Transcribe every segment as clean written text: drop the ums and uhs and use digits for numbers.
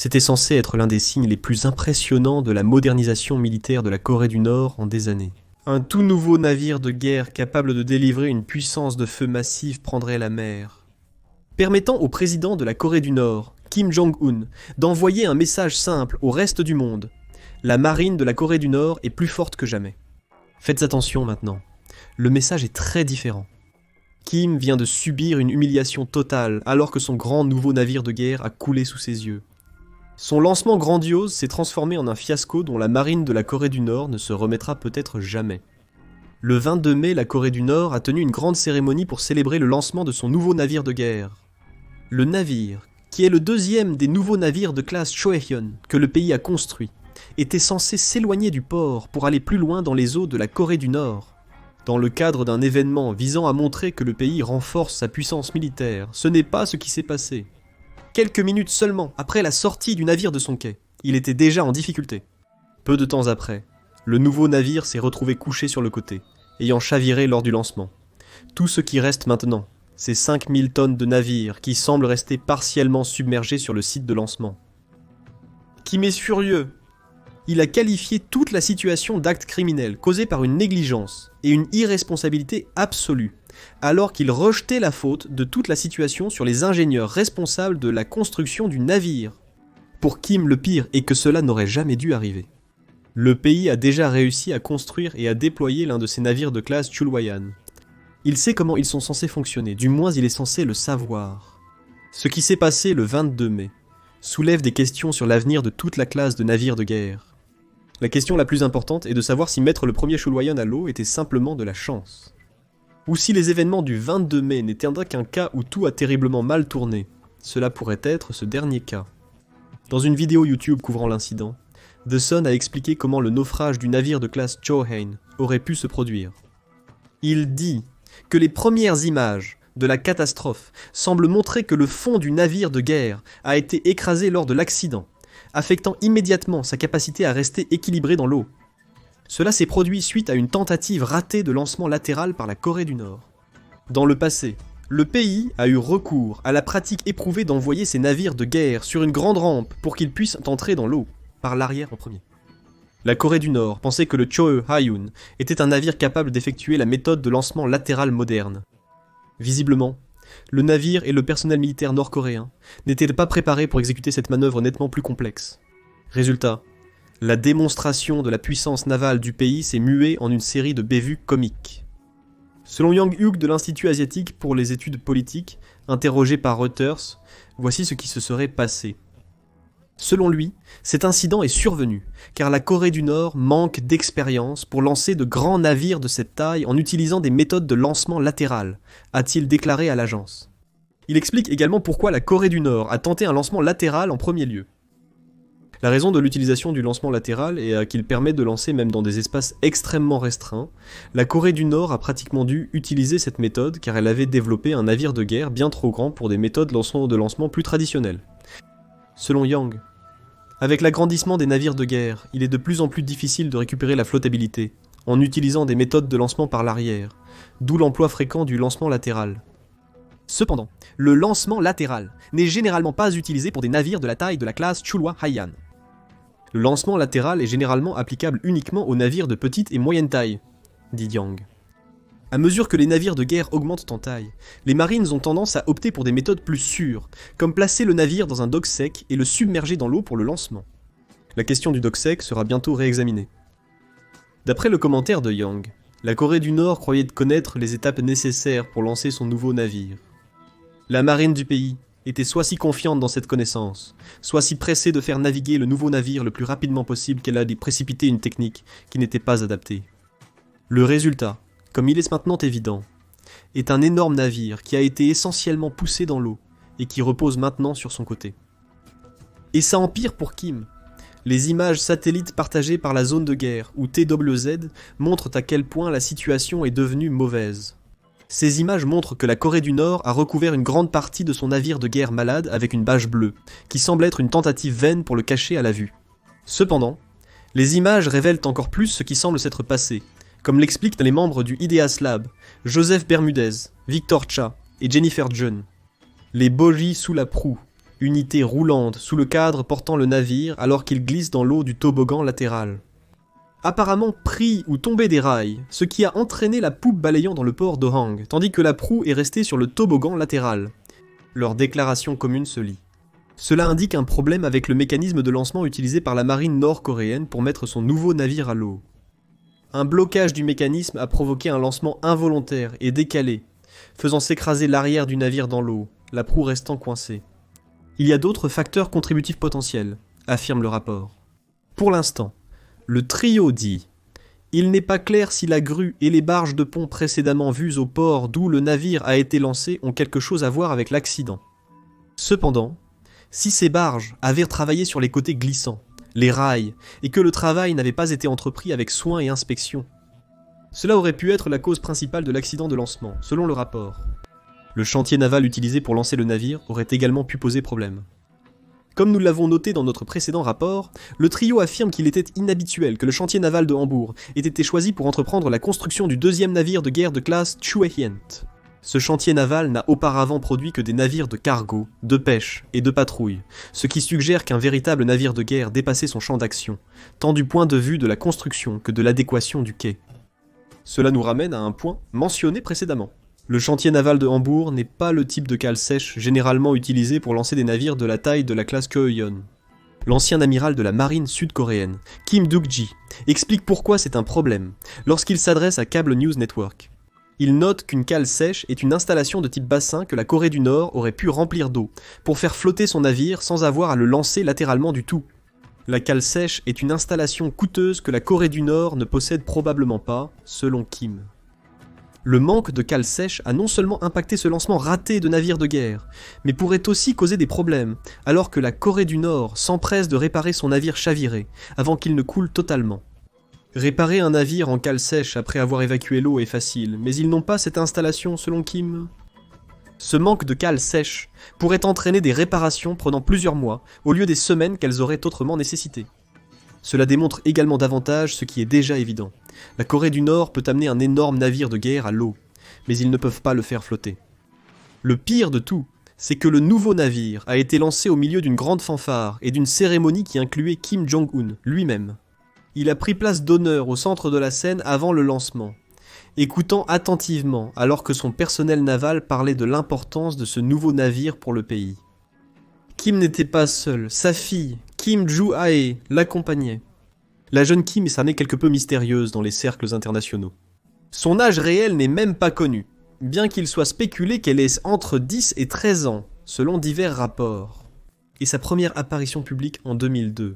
C'était censé être l'un des signes les plus impressionnants de la modernisation militaire de la Corée du Nord en des années. Un tout nouveau navire de guerre capable de délivrer une puissance de feu massive prendrait la mer, permettant au président de la Corée du Nord, Kim Jong-un, d'envoyer un message simple au reste du monde. La marine de la Corée du Nord est plus forte que jamais. Faites attention maintenant, le message est très différent. Kim vient de subir une humiliation totale alors que son grand nouveau navire de guerre a coulé sous ses yeux. Son lancement grandiose s'est transformé en un fiasco dont la marine de la Corée du Nord ne se remettra peut-être jamais. Le 22 mai, la Corée du Nord a tenu une grande cérémonie pour célébrer le lancement de son nouveau navire de guerre. Le navire, qui est le deuxième des nouveaux navires de classe Choehyun que le pays a construit, était censé s'éloigner du port pour aller plus loin dans les eaux de la Corée du Nord. Dans le cadre d'un événement visant à montrer que le pays renforce sa puissance militaire, ce n'est pas ce qui s'est passé. Quelques minutes seulement après la sortie du navire de son quai, il était déjà en difficulté. Peu de temps après, le nouveau navire s'est retrouvé couché sur le côté, ayant chaviré lors du lancement. Tout ce qui reste maintenant, c'est 5000 tonnes de navires qui semblent rester partiellement submergés sur le site de lancement. Kim est furieux. Il a qualifié toute la situation d'acte criminel causé par une négligence et une irresponsabilité absolue, alors qu'il rejetait la faute de toute la situation sur les ingénieurs responsables de la construction du navire. Pour Kim, le pire est que cela n'aurait jamais dû arriver. Le pays a déjà réussi à construire et à déployer l'un de ses navires de classe Chulwayan. Il sait comment ils sont censés fonctionner, du moins il est censé le savoir. Ce qui s'est passé le 22 mai soulève des questions sur l'avenir de toute la classe de navires de guerre. La question la plus importante est de savoir si mettre le premier Chulwayan à l'eau était simplement de la chance. Ou si les événements du 22 mai n'étaient qu'un cas où tout a terriblement mal tourné. Cela pourrait être ce dernier cas. Dans une vidéo YouTube couvrant l'incident, The Sun a expliqué comment le naufrage du navire de classe Chohain aurait pu se produire. Il dit que les premières images de la catastrophe semblent montrer que le fond du navire de guerre a été écrasé lors de l'accident, affectant immédiatement sa capacité à rester équilibré dans l'eau. Cela s'est produit suite à une tentative ratée de lancement latéral par la Corée du Nord. Dans le passé, le pays a eu recours à la pratique éprouvée d'envoyer ses navires de guerre sur une grande rampe pour qu'ils puissent entrer dans l'eau, par l'arrière en premier. La Corée du Nord pensait que le Choehyun était un navire capable d'effectuer la méthode de lancement latéral moderne. Visiblement, le navire et le personnel militaire nord-coréen n'étaient pas préparés pour exécuter cette manœuvre nettement plus complexe. Résultat, la démonstration de la puissance navale du pays s'est muée en une série de bévues comiques. Selon Yang Hyuk de l'Institut asiatique pour les études politiques, interrogé par Reuters, voici ce qui se serait passé. Selon lui, cet incident est survenu, car la Corée du Nord manque d'expérience pour lancer de grands navires de cette taille en utilisant des méthodes de lancement latéral, a-t-il déclaré à l'agence. Il explique également pourquoi la Corée du Nord a tenté un lancement latéral en premier lieu. La raison de l'utilisation du lancement latéral est qu'il permet de lancer même dans des espaces extrêmement restreints. La Corée du Nord a pratiquement dû utiliser cette méthode car elle avait développé un navire de guerre bien trop grand pour des méthodes de lancement plus traditionnelles. Selon Yang, avec l'agrandissement des navires de guerre, il est de plus en plus difficile de récupérer la flottabilité, en utilisant des méthodes de lancement par l'arrière, d'où l'emploi fréquent du lancement latéral. Cependant, le lancement latéral n'est généralement pas utilisé pour des navires de la taille de la classe Chulwayan. Le lancement latéral est généralement applicable uniquement aux navires de petite et moyenne taille, dit Yang. À mesure que les navires de guerre augmentent en taille, les marines ont tendance à opter pour des méthodes plus sûres, comme placer le navire dans un dock sec et le submerger dans l'eau pour le lancement. La question du dock sec sera bientôt réexaminée. D'après le commentaire de Yang, la Corée du Nord croyait connaître les étapes nécessaires pour lancer son nouveau navire. La marine du pays était soit si confiante dans cette connaissance, soit si pressée de faire naviguer le nouveau navire le plus rapidement possible qu'elle a précipité une technique qui n'était pas adaptée. Le résultat, comme il est maintenant évident, est un énorme navire qui a été essentiellement poussé dans l'eau et qui repose maintenant sur son côté. Et ça empire pour Kim. Les images satellites partagées par la zone de guerre, ou TWZ, montrent à quel point la situation est devenue mauvaise. Ces images montrent que la Corée du Nord a recouvert une grande partie de son navire de guerre malade avec une bâche bleue, qui semble être une tentative vaine pour le cacher à la vue. Cependant, les images révèlent encore plus ce qui semble s'être passé, comme l'expliquent les membres du Ideas Lab, Joseph Bermudez, Victor Cha et Jennifer Jun. Les bogies sous la proue, unité roulante sous le cadre portant le navire alors qu'il glisse dans l'eau du toboggan latéral. Apparemment pris ou tombé des rails, ce qui a entraîné la poupe balayant dans le port d'Ohang, tandis que la proue est restée sur le toboggan latéral. Leur déclaration commune se lit. Cela indique un problème avec le mécanisme de lancement utilisé par la marine nord-coréenne pour mettre son nouveau navire à l'eau. Un blocage du mécanisme a provoqué un lancement involontaire et décalé, faisant s'écraser l'arrière du navire dans l'eau, la proue restant coincée. Il y a d'autres facteurs contributifs potentiels, affirme le rapport. Pour l'instant, le trio dit « Il n'est pas clair si la grue et les barges de pont précédemment vues au port d'où le navire a été lancé ont quelque chose à voir avec l'accident. Cependant, si ces barges avaient travaillé sur les côtés glissants, les rails, et que le travail n'avait pas été entrepris avec soin et inspection, cela aurait pu être la cause principale de l'accident de lancement, selon le rapport. Le chantier naval utilisé pour lancer le navire aurait également pu poser problème. Comme nous l'avons noté dans notre précédent rapport, le trio affirme qu'il était inhabituel que le chantier naval de Hambourg ait été choisi pour entreprendre la construction du deuxième navire de guerre de classe Chuehient. Ce chantier naval n'a auparavant produit que des navires de cargo, de pêche et de patrouille, ce qui suggère qu'un véritable navire de guerre dépassait son champ d'action, tant du point de vue de la construction que de l'adéquation du quai. Cela nous ramène à un point mentionné précédemment. Le chantier naval de Hambourg n'est pas le type de cale sèche généralement utilisé pour lancer des navires de la taille de la classe Choeon. L'ancien amiral de la marine sud-coréenne, Kim Duk-ji, explique pourquoi c'est un problème lorsqu'il s'adresse à Cable News Network. Il note qu'une cale sèche est une installation de type bassin que la Corée du Nord aurait pu remplir d'eau pour faire flotter son navire sans avoir à le lancer latéralement du tout. La cale sèche est une installation coûteuse que la Corée du Nord ne possède probablement pas, selon Kim. Le manque de cale sèche a non seulement impacté ce lancement raté de navires de guerre, mais pourrait aussi causer des problèmes, alors que la Corée du Nord s'empresse de réparer son navire chaviré, avant qu'il ne coule totalement. Réparer un navire en cale sèche après avoir évacué l'eau est facile, mais ils n'ont pas cette installation selon Kim. Ce manque de cale sèche pourrait entraîner des réparations prenant plusieurs mois, au lieu des semaines qu'elles auraient autrement nécessité. Cela démontre également davantage ce qui est déjà évident. La Corée du Nord peut amener un énorme navire de guerre à l'eau, mais ils ne peuvent pas le faire flotter. Le pire de tout, c'est que le nouveau navire a été lancé au milieu d'une grande fanfare et d'une cérémonie qui incluait Kim Jong-un lui-même. Il a pris place d'honneur au centre de la scène avant le lancement, écoutant attentivement alors que son personnel naval parlait de l'importance de ce nouveau navire pour le pays. Kim n'était pas seul, sa fille, Kim Joo-ae, l'accompagnait. La jeune Kim est cernée quelque peu mystérieuse dans les cercles internationaux. Son âge réel n'est même pas connu, bien qu'il soit spéculé qu'elle ait entre 10 et 13 ans, selon divers rapports. Et sa première apparition publique en 2002.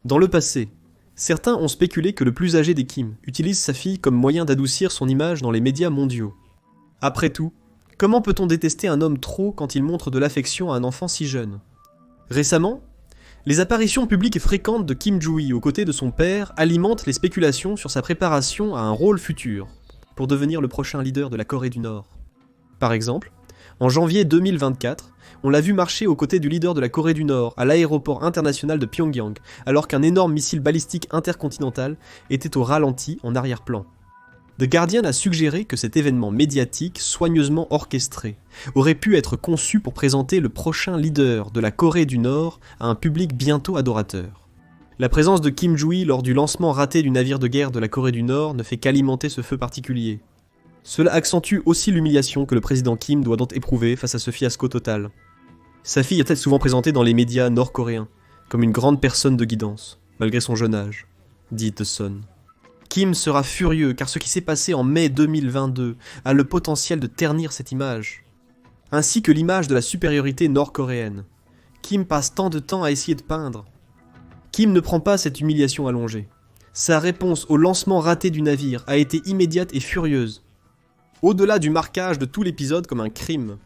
Dans le passé, certains ont spéculé que le plus âgé des Kim utilise sa fille comme moyen d'adoucir son image dans les médias mondiaux. Après tout, comment peut-on détester un homme trop quand il montre de l'affection à un enfant si jeune ? Récemment, les apparitions publiques fréquentes de Kim Joo-hee aux côtés de son père alimentent les spéculations sur sa préparation à un rôle futur, pour devenir le prochain leader de la Corée du Nord. Par exemple, en janvier 2024, on l'a vu marcher aux côtés du leader de la Corée du Nord à l'aéroport international de Pyongyang, alors qu'un énorme missile balistique intercontinental était au ralenti en arrière-plan. The Guardian a suggéré que cet événement médiatique, soigneusement orchestré, aurait pu être conçu pour présenter le prochain leader de la Corée du Nord à un public bientôt adorateur. La présence de Kim Joo-hee lors du lancement raté du navire de guerre de la Corée du Nord ne fait qu'alimenter ce feu particulier. Cela accentue aussi l'humiliation que le président Kim doit donc éprouver face à ce fiasco total. Sa fille est souvent présentée dans les médias nord-coréens, comme une grande personne de guidance, malgré son jeune âge, dit The Sun. Kim sera furieux car ce qui s'est passé en mai 2022 a le potentiel de ternir cette image, ainsi que l'image de la supériorité nord-coréenne. Kim passe tant de temps à essayer de peindre. Kim ne prend pas cette humiliation allongée. Sa réponse au lancement raté du navire a été immédiate et furieuse, au-delà du marquage de tout l'épisode comme un crime.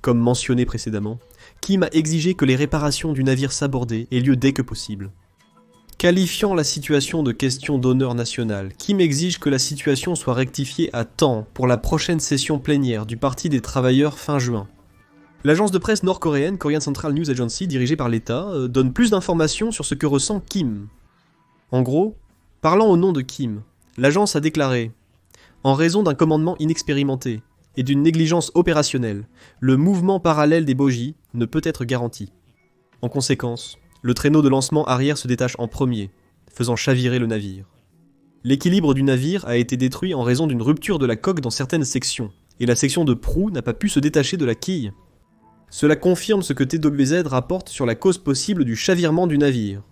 Comme mentionné précédemment, Kim a exigé que les réparations du navire sabordé aient lieu dès que possible. Qualifiant la situation de question d'honneur national, Kim exige que la situation soit rectifiée à temps pour la prochaine session plénière du Parti des travailleurs fin juin. L'agence de presse nord-coréenne Korean Central News Agency, dirigée par l'État, donne plus d'informations sur ce que ressent Kim. En gros, parlant au nom de Kim, l'agence a déclaré « En raison d'un commandement inexpérimenté, et d'une négligence opérationnelle, le mouvement parallèle des bogies ne peut être garanti. En conséquence, le traîneau de lancement arrière se détache en premier, faisant chavirer le navire. L'équilibre du navire a été détruit en raison d'une rupture de la coque dans certaines sections, et la section de proue n'a pas pu se détacher de la quille. Cela confirme ce que TWZ rapporte sur la cause possible du chavirement du navire.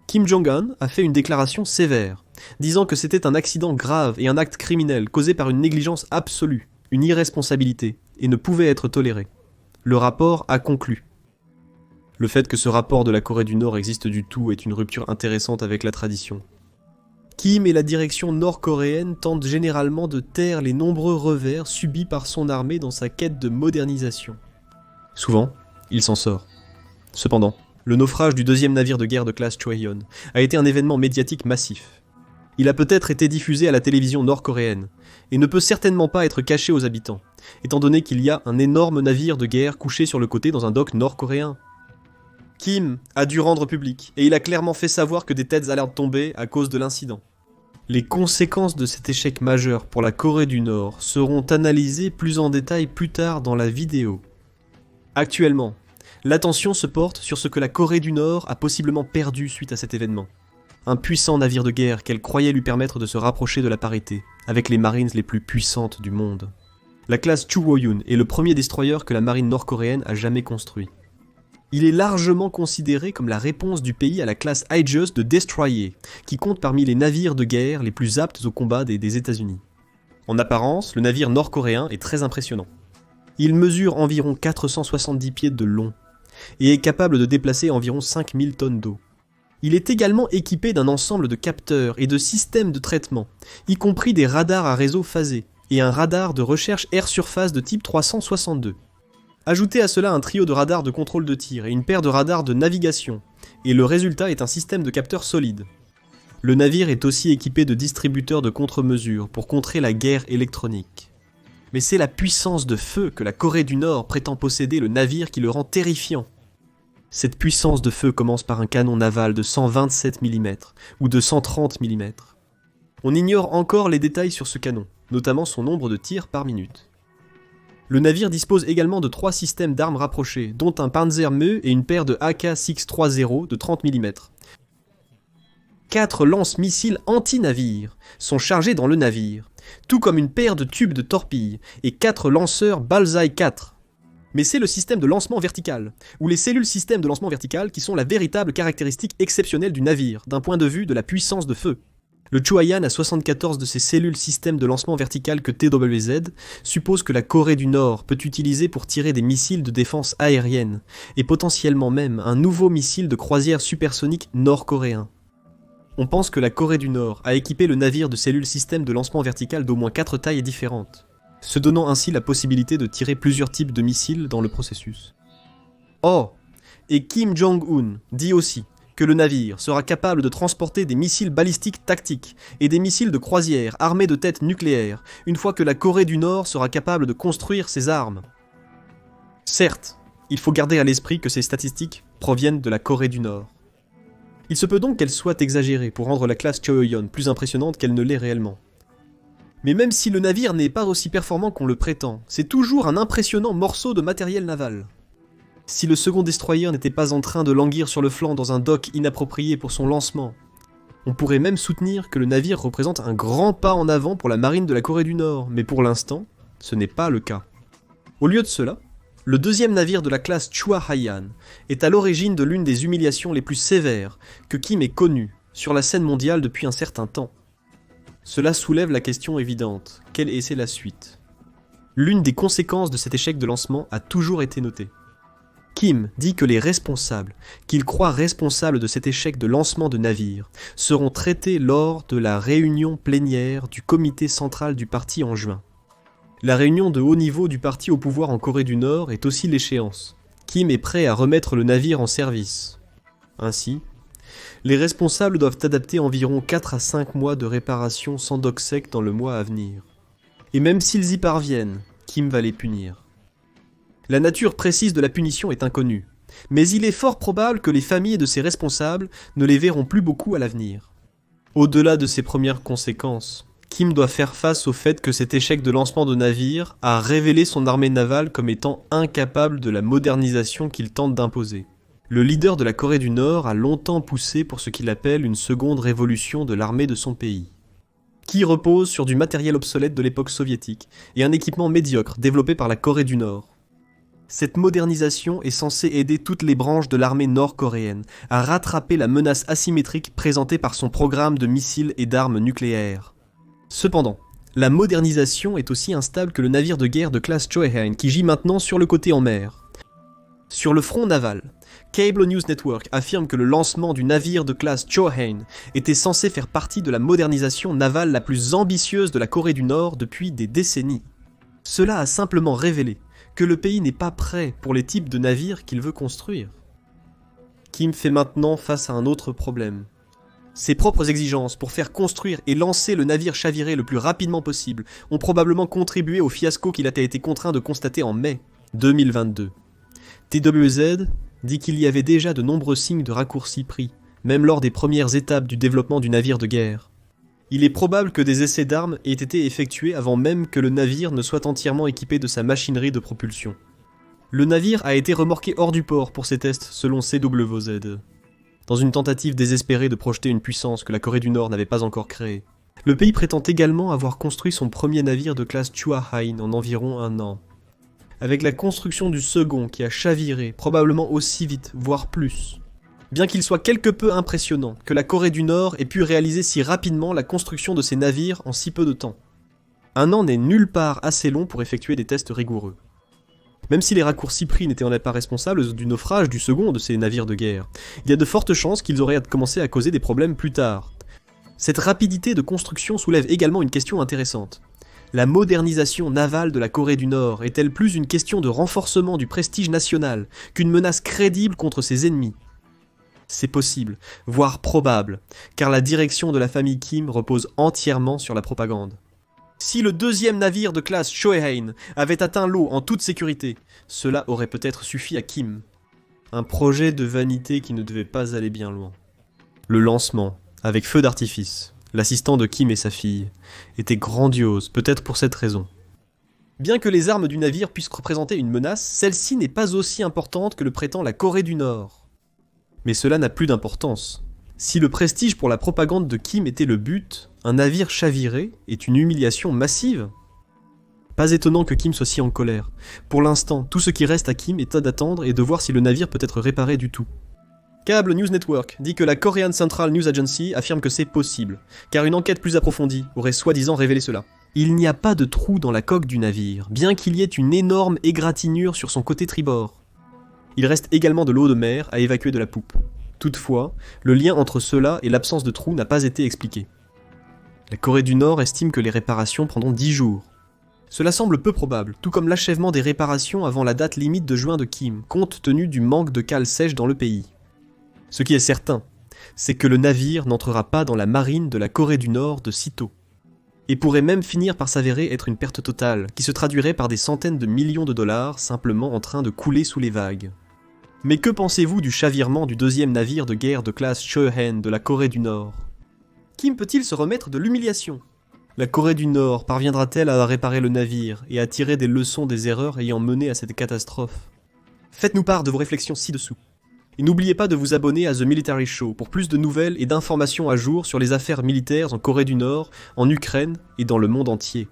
Kim Jong-un a fait une déclaration sévère, disant que c'était un accident grave et un acte criminel causé par une négligence absolue, une irresponsabilité, et ne pouvait être toléré. Le rapport a conclu. Le fait que ce rapport de la Corée du Nord existe du tout est une rupture intéressante avec la tradition. Kim et la direction nord-coréenne tentent généralement de taire les nombreux revers subis par son armée dans sa quête de modernisation. Souvent, il s'en sort. Cependant, le naufrage du deuxième navire de guerre de classe Choeon a été un événement médiatique massif. Il a peut-être été diffusé à la télévision nord-coréenne, et ne peut certainement pas être caché aux habitants, étant donné qu'il y a un énorme navire de guerre couché sur le côté dans un dock nord-coréen. Kim a dû rendre public, et il a clairement fait savoir que des têtes allaient tomber à cause de l'incident. Les conséquences de cet échec majeur pour la Corée du Nord seront analysées plus en détail plus tard dans la vidéo. Actuellement, l'attention se porte sur ce que la Corée du Nord a possiblement perdu suite à cet événement. Un puissant navire de guerre qu'elle croyait lui permettre de se rapprocher de la parité, avec les marines les plus puissantes du monde. La classe Chuwoyun est le premier destroyer que la marine nord-coréenne a jamais construit. Il est largement considéré comme la réponse du pays à la classe Aegis de destroyer, qui compte parmi les navires de guerre les plus aptes au combat des États-Unis. En apparence, le navire nord-coréen est très impressionnant. Il mesure environ 470 pieds de long, et est capable de déplacer environ 5000 tonnes d'eau. Il est également équipé d'un ensemble de capteurs et de systèmes de traitement, y compris des radars à réseau phasé, et un radar de recherche air-surface de type 362. Ajoutez à cela un trio de radars de contrôle de tir et une paire de radars de navigation, et le résultat est un système de capteurs solide. Le navire est aussi équipé de distributeurs de contre-mesures pour contrer la guerre électronique. Mais c'est la puissance de feu que la Corée du Nord prétend posséder le navire qui le rend terrifiant. Cette puissance de feu commence par un canon naval de 127 mm ou de 130 mm. On ignore encore les détails sur ce canon, notamment son nombre de tirs par minute. Le navire dispose également de 3 systèmes d'armes rapprochées, dont un Panzermö et une paire de AK-630 de 30 mm. 4 lance-missiles anti-navires sont chargés dans le navire, tout comme une paire de tubes de torpilles et 4 lanceurs Bullseye 4. Mais c'est le système de lancement vertical, ou les cellules système de lancement vertical qui sont la véritable caractéristique exceptionnelle du navire, d'un point de vue de la puissance de feu. Le Choeon a 74 de ces cellules système de lancement vertical que TWZ suppose que la Corée du Nord peut utiliser pour tirer des missiles de défense aérienne, et potentiellement même un nouveau missile de croisière supersonique nord-coréen. On pense que la Corée du Nord a équipé le navire de cellules système de lancement vertical d'au moins 4 tailles différentes, se donnant ainsi la possibilité de tirer plusieurs types de missiles dans le processus. Oh, et Kim Jong-un dit aussi que le navire sera capable de transporter des missiles balistiques tactiques et des missiles de croisière armés de têtes nucléaires, une fois que la Corée du Nord sera capable de construire ses armes. Certes, il faut garder à l'esprit que ces statistiques proviennent de la Corée du Nord. Il se peut donc qu'elles soient exagérées pour rendre la classe Choeon plus impressionnante qu'elle ne l'est réellement. Mais même si le navire n'est pas aussi performant qu'on le prétend, c'est toujours un impressionnant morceau de matériel naval. Si le second destroyer n'était pas en train de languir sur le flanc dans un dock inapproprié pour son lancement, on pourrait même soutenir que le navire représente un grand pas en avant pour la marine de la Corée du Nord, mais pour l'instant, ce n'est pas le cas. Au lieu de cela, le deuxième navire de la classe Chua Haiyan est à l'origine de l'une des humiliations les plus sévères que Kim ait connues sur la scène mondiale depuis un certain temps. Cela soulève la question évidente, quelle est la suite ? L'une des conséquences de cet échec de lancement a toujours été notée. Kim dit que les responsables, qu'il croit responsables de cet échec de lancement de navire, seront traités lors de la réunion plénière du comité central du parti en juin. La réunion de haut niveau du parti au pouvoir en Corée du Nord est aussi l'échéance. Kim est prêt à remettre le navire en service. Ainsi, les responsables doivent adapter environ 4 à 5 mois de réparation sans dock sec dans le mois à venir. Et même s'ils y parviennent, Kim va les punir. La nature précise de la punition est inconnue, mais il est fort probable que les familles de ces responsables ne les verront plus beaucoup à l'avenir. Au-delà de ces premières conséquences, Kim doit faire face au fait que cet échec de lancement de navire a révélé son armée navale comme étant incapable de la modernisation qu'il tente d'imposer. Le leader de la Corée du Nord a longtemps poussé pour ce qu'il appelle une seconde révolution de l'armée de son pays, qui repose sur du matériel obsolète de l'époque soviétique et un équipement médiocre développé par la Corée du Nord. Cette modernisation est censée aider toutes les branches de l'armée nord-coréenne à rattraper la menace asymétrique présentée par son programme de missiles et d'armes nucléaires. Cependant, la modernisation est aussi instable que le navire de guerre de classe Choehain qui gît maintenant sur le côté en mer. Sur le front naval, Cable News Network affirme que le lancement du navire de classe Choehain était censé faire partie de la modernisation navale la plus ambitieuse de la Corée du Nord depuis des décennies. Cela a simplement révélé que le pays n'est pas prêt pour les types de navires qu'il veut construire. Kim fait maintenant face à un autre problème. Ses propres exigences pour faire construire et lancer le navire chaviré le plus rapidement possible ont probablement contribué au fiasco qu'il a été contraint de constater en mai 2022. TWZ dit qu'il y avait déjà de nombreux signes de raccourcis pris, même lors des premières étapes du développement du navire de guerre. Il est probable que des essais d'armes aient été effectués avant même que le navire ne soit entièrement équipé de sa machinerie de propulsion. Le navire a été remorqué hors du port pour ces tests selon CWZ, dans une tentative désespérée de projeter une puissance que la Corée du Nord n'avait pas encore créée. Le pays prétend également avoir construit son premier navire de classe Choehain en environ 1 an. Avec la construction du second qui a chaviré, probablement aussi vite, voire plus. Bien qu'il soit quelque peu impressionnant que la Corée du Nord ait pu réaliser si rapidement la construction de ces navires en si peu de temps. 1 an n'est nulle part assez long pour effectuer des tests rigoureux. Même si les raccourcis pris n'étaient pas responsables du naufrage du second de ces navires de guerre, il y a de fortes chances qu'ils auraient commencé à causer des problèmes plus tard. Cette rapidité de construction soulève également une question intéressante. La modernisation navale de la Corée du Nord est-elle plus une question de renforcement du prestige national qu'une menace crédible contre ses ennemis ? C'est possible, voire probable, car la direction de la famille Kim repose entièrement sur la propagande. Si le deuxième navire de classe Choehain avait atteint l'eau en toute sécurité, cela aurait peut-être suffi à Kim. Un projet de vanité qui ne devait pas aller bien loin. Le lancement, avec feu d'artifice, l'assistant de Kim et sa fille, était grandiose, peut-être pour cette raison. Bien que les armes du navire puissent représenter une menace, celle-ci n'est pas aussi importante que le prétend la Corée du Nord. Mais cela n'a plus d'importance. Si le prestige pour la propagande de Kim était le but, un navire chaviré est une humiliation massive. Pas étonnant que Kim soit si en colère. Pour l'instant, tout ce qui reste à Kim est d'attendre et de voir si le navire peut être réparé du tout. Cable News Network dit que la Korean Central News Agency affirme que c'est possible, car une enquête plus approfondie aurait soi-disant révélé cela. Il n'y a pas de trou dans la coque du navire, bien qu'il y ait une énorme égratignure sur son côté tribord. Il reste également de l'eau de mer à évacuer de la poupe. Toutefois, le lien entre cela et l'absence de trou n'a pas été expliqué. La Corée du Nord estime que les réparations prendront 10 jours. Cela semble peu probable, tout comme l'achèvement des réparations avant la date limite de juin de Kim, compte tenu du manque de cale sèche dans le pays. Ce qui est certain, c'est que le navire n'entrera pas dans la marine de la Corée du Nord de sitôt, et pourrait même finir par s'avérer être une perte totale, qui se traduirait par des centaines de millions de dollars simplement en train de couler sous les vagues. Mais que pensez-vous du chavirement du deuxième navire de guerre de classe Choehain de la Corée du Nord ? Kim peut-il se remettre de l'humiliation ? La Corée du Nord parviendra-t-elle à réparer le navire et à tirer des leçons des erreurs ayant mené à cette catastrophe ? Faites-nous part de vos réflexions ci-dessous. Et n'oubliez pas de vous abonner à The Military Show pour plus de nouvelles et d'informations à jour sur les affaires militaires en Corée du Nord, en Ukraine et dans le monde entier.